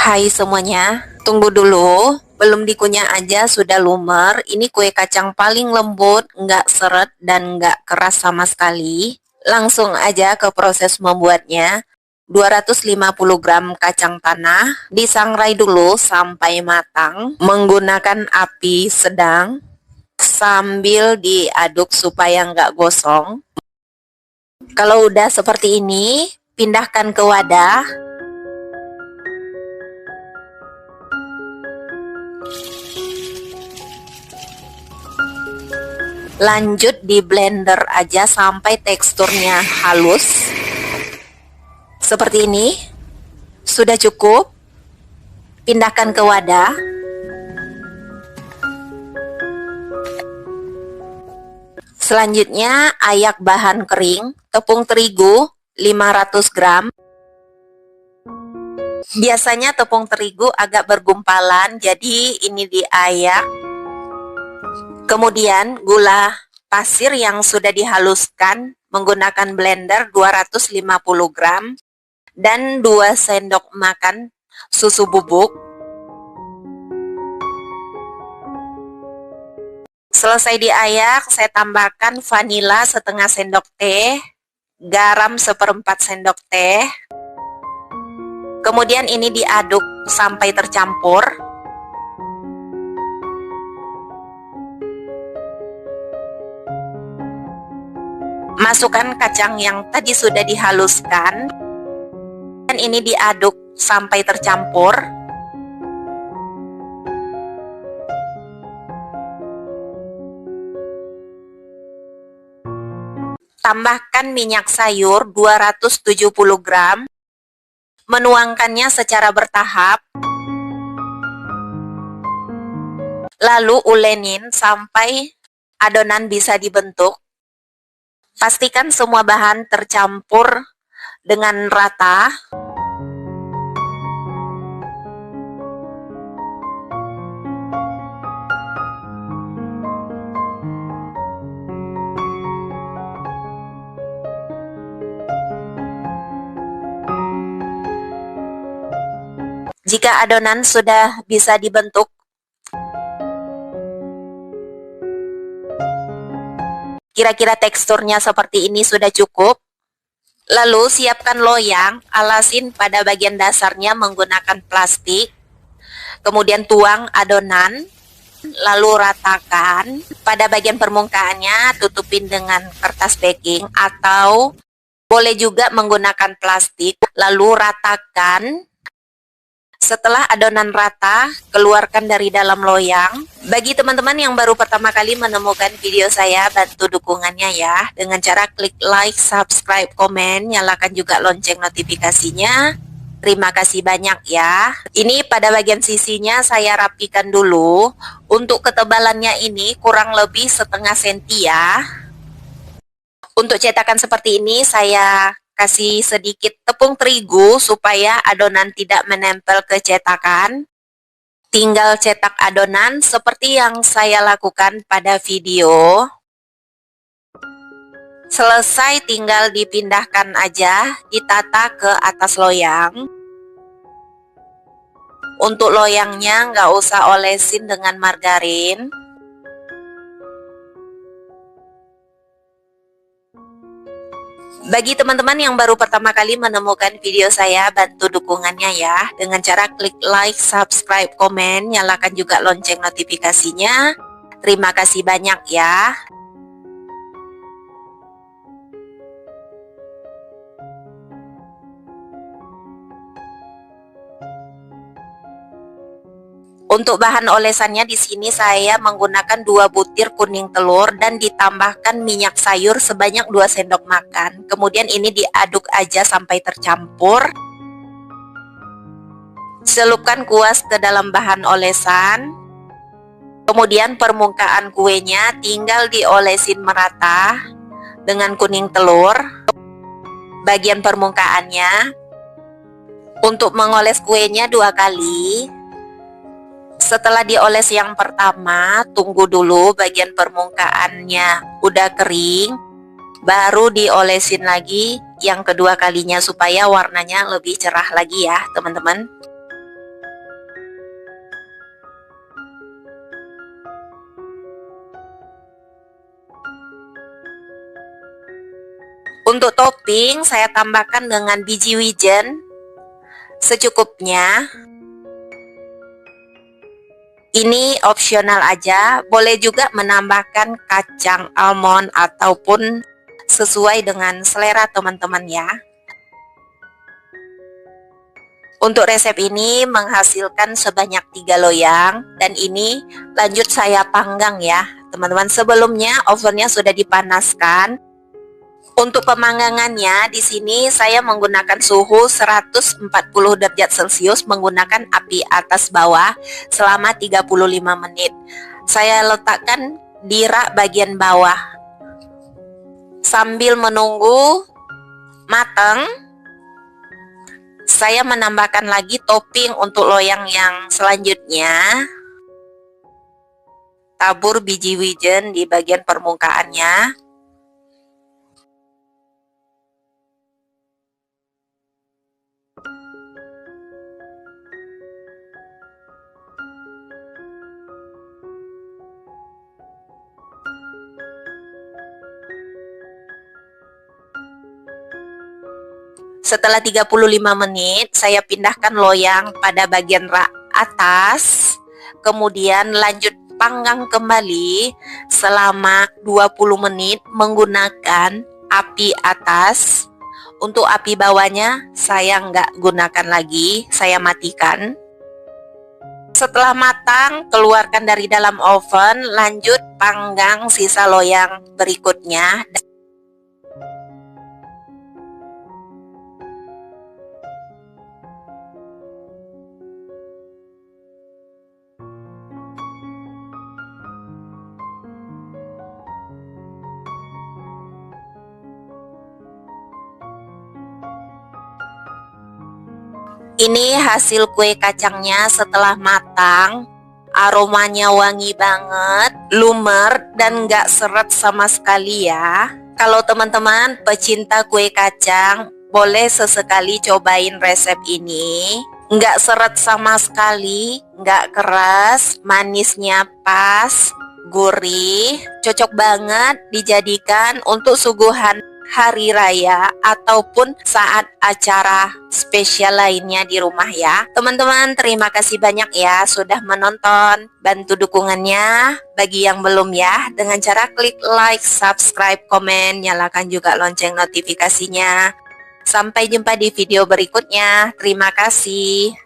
Hai semuanya, tunggu dulu. Belum dikunyah aja sudah lumer. Ini kue kacang paling lembut, nggak seret dan nggak keras sama sekali. Langsung aja ke proses membuatnya. 250 gram kacang tanah disangrai dulu sampai matang menggunakan api sedang sambil diaduk supaya nggak gosong. Kalau udah seperti ini, pindahkan ke wadah. Lanjut di blender aja sampai teksturnya halus. Seperti ini. Sudah cukup. Pindahkan ke wadah. Selanjutnya ayak bahan kering, tepung terigu 500 gram. Biasanya tepung terigu agak bergumpalan, jadi ini diayak. Kemudian gula pasir yang sudah dihaluskan menggunakan blender 250 gram dan 2 sendok makan susu bubuk. Selesai diayak, saya tambahkan vanila setengah sendok teh, garam 1/4 sendok teh. Kemudian ini diaduk sampai tercampur. Masukkan kacang yang tadi sudah dihaluskan dan ini diaduk sampai tercampur. Tambahkan minyak sayur 270 gram. Menuangkannya secara bertahap. Lalu ulenin sampai adonan bisa dibentuk. Pastikan semua bahan tercampur dengan rata. Jika adonan sudah bisa dibentuk, kira-kira teksturnya seperti ini sudah cukup. Lalu siapkan loyang, alasin pada bagian dasarnya menggunakan plastik. Kemudian tuang adonan, lalu ratakan. Pada bagian permukaannya tutupin dengan kertas baking atau boleh juga menggunakan plastik. Lalu ratakan. Setelah adonan rata, keluarkan dari dalam loyang. Bagi teman-teman yang baru pertama kali menemukan video saya, bantu dukungannya ya. Dengan cara klik like, subscribe, komen, nyalakan juga lonceng notifikasinya. Terima kasih banyak ya. Ini pada bagian sisinya saya rapikan dulu. Untuk ketebalannya ini kurang lebih setengah senti ya. Untuk cetakan seperti ini saya kasih sedikit tepung terigu supaya adonan tidak menempel ke cetakan. Tinggal cetak adonan seperti yang saya lakukan pada video. Selesai tinggal dipindahkan aja, ditata ke atas loyang. Untuk loyangnya nggak usah olesin dengan margarin. Bagi teman-teman yang baru pertama kali menemukan video saya, bantu dukungannya ya. Dengan cara klik like, subscribe, komen, nyalakan juga lonceng notifikasinya. Terima kasih banyak ya. Untuk bahan olesannya di sini saya menggunakan 2 butir kuning telur dan ditambahkan minyak sayur sebanyak 2 sendok makan. Kemudian ini diaduk aja sampai tercampur. Celupkan kuas ke dalam bahan olesan. Kemudian permukaan kuenya tinggal diolesin merata dengan kuning telur. Bagian permukaannya. Untuk mengoles kuenya 2 kali. Setelah dioles yang pertama, tunggu dulu bagian permukaannya udah kering, baru diolesin lagi yang kedua kalinya supaya warnanya lebih cerah lagi ya teman-teman. Untuk topping, saya tambahkan dengan biji wijen secukupnya. Ini opsional aja, boleh juga menambahkan kacang almond ataupun sesuai dengan selera teman-teman ya. Untuk resep ini menghasilkan sebanyak 3 loyang dan ini lanjut saya panggang ya. Teman-teman, sebelumnya ovennya sudah dipanaskan. Untuk pemanggangannya di sini saya menggunakan suhu 140 derajat Celcius menggunakan api atas bawah selama 35 menit. Saya letakkan di rak bagian bawah. Sambil menunggu matang, saya menambahkan lagi topping untuk loyang yang selanjutnya. Tabur biji wijen di bagian permukaannya. Setelah 35 menit, saya pindahkan loyang pada bagian rak atas, kemudian lanjut panggang kembali selama 20 menit menggunakan api atas. Untuk api bawahnya saya nggak gunakan lagi, saya matikan. Setelah matang, keluarkan dari dalam oven, lanjut panggang sisa loyang berikutnya. Ini hasil kue kacangnya setelah matang. Aromanya wangi banget, lumer, dan gak seret sama sekali ya. Kalau teman-teman pecinta kue kacang, boleh sesekali cobain resep ini. Nggak seret sama sekali, nggak keras, manisnya pas, gurih, cocok banget dijadikan untuk suguhan hari raya ataupun saat acara spesial lainnya di rumah ya. Teman-teman, terima kasih banyak ya sudah menonton. Bantu dukungannya bagi yang belum ya dengan cara klik like, subscribe, komen, nyalakan juga lonceng notifikasinya. Sampai jumpa di video berikutnya. Terima kasih.